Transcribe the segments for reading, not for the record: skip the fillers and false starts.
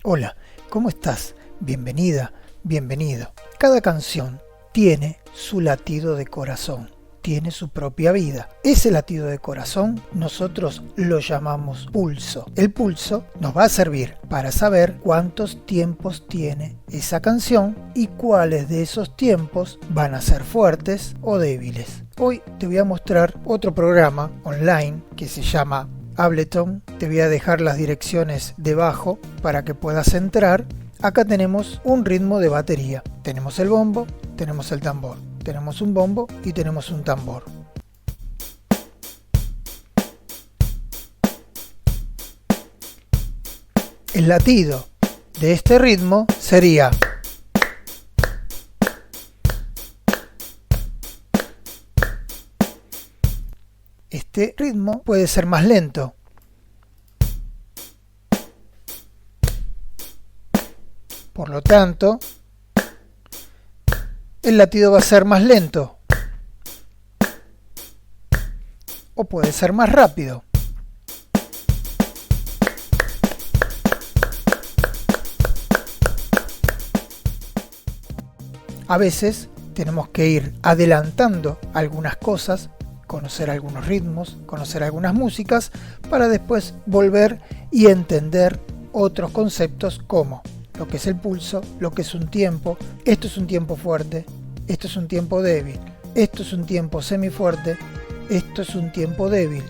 Hola, ¿cómo estás? Bienvenida, bienvenido. Cada canción tiene su latido de corazón, tiene su propia vida. Ese latido de corazón nosotros lo llamamos pulso. El pulso nos va a servir para saber cuántos tiempos tiene esa canción y cuáles de esos tiempos van a ser fuertes o débiles. Hoy te voy a mostrar otro programa online que se llama Ableton. Te voy a dejar las direcciones debajo para que puedas entrar. Acá tenemos un ritmo de batería. Tenemos el bombo, tenemos el tambor. Tenemos un bombo y tenemos un tambor. El latido de este ritmo sería... Este ritmo puede ser más lento. Por lo tanto, el latido va a ser más lento. O puede ser más rápido. A veces tenemos que ir adelantando algunas cosas, conocer algunos ritmos, conocer algunas músicas, para después volver y entender otros conceptos como lo que es el pulso, lo que es un tiempo. Esto es un tiempo fuerte, esto es un tiempo débil, esto es un tiempo semifuerte, esto es un tiempo débil.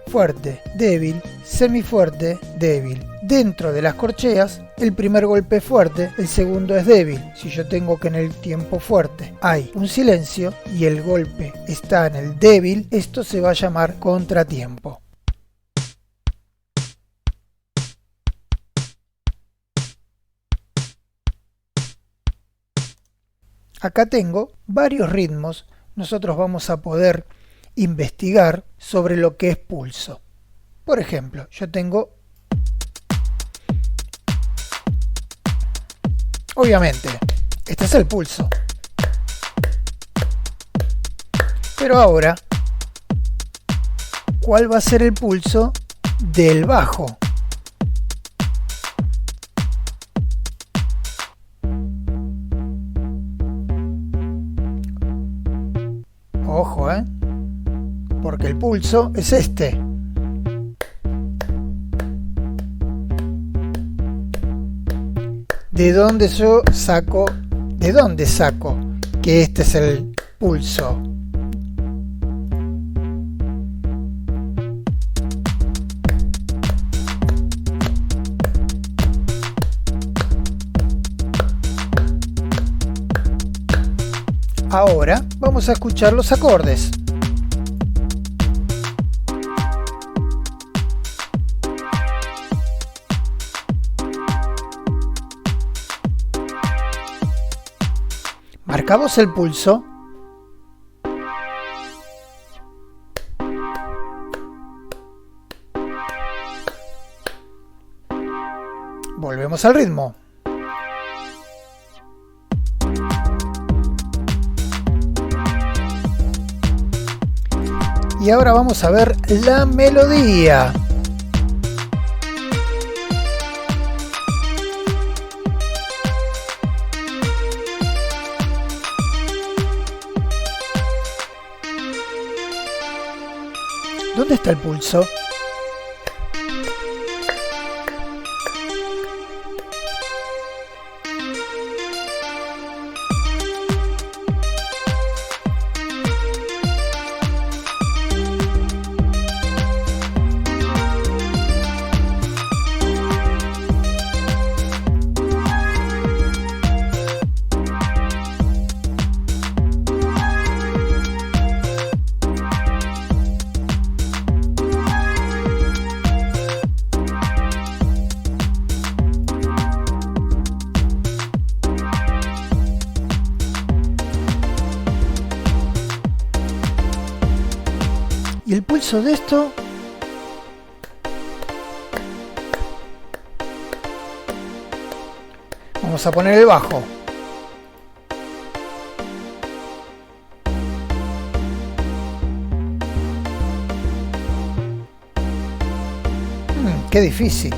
Fuerte, débil, semifuerte, débil. Dentro de las corcheas, el primer golpe es fuerte, el segundo es débil. Si yo tengo que en el tiempo fuerte hay un silencio y el golpe está en el débil, esto se va a llamar contratiempo. Acá tengo varios ritmos. Nosotros vamos a poder investigar sobre lo que es pulso. Por ejemplo, yo tengo... Obviamente, este es el pulso. Pero ahora, ¿cuál va a ser el pulso del bajo? Ojo, porque el pulso es este. ¿De dónde saco que este es el pulso? Ahora vamos a escuchar los acordes. Marcamos el pulso. Volvemos al ritmo. Y ahora vamos a ver la melodía. ¿Dónde está el pulso? Y el pulso de esto vamos a poner el bajo. Qué difícil.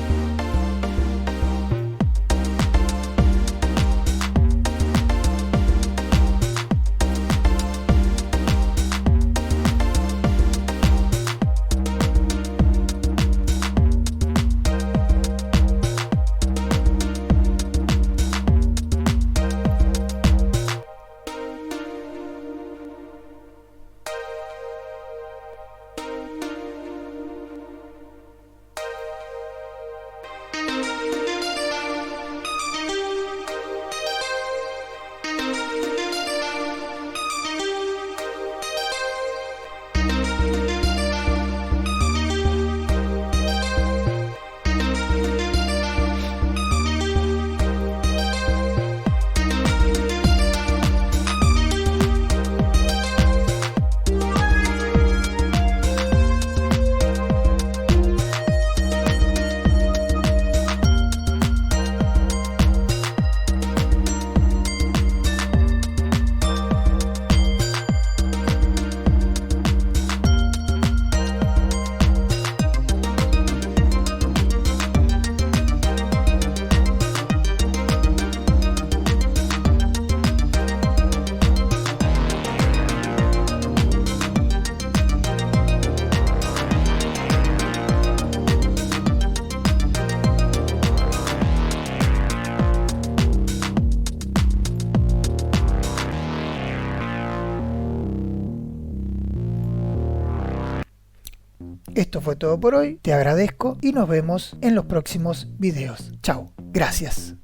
Esto fue todo por hoy, te agradezco y nos vemos en los próximos videos. Chao, gracias.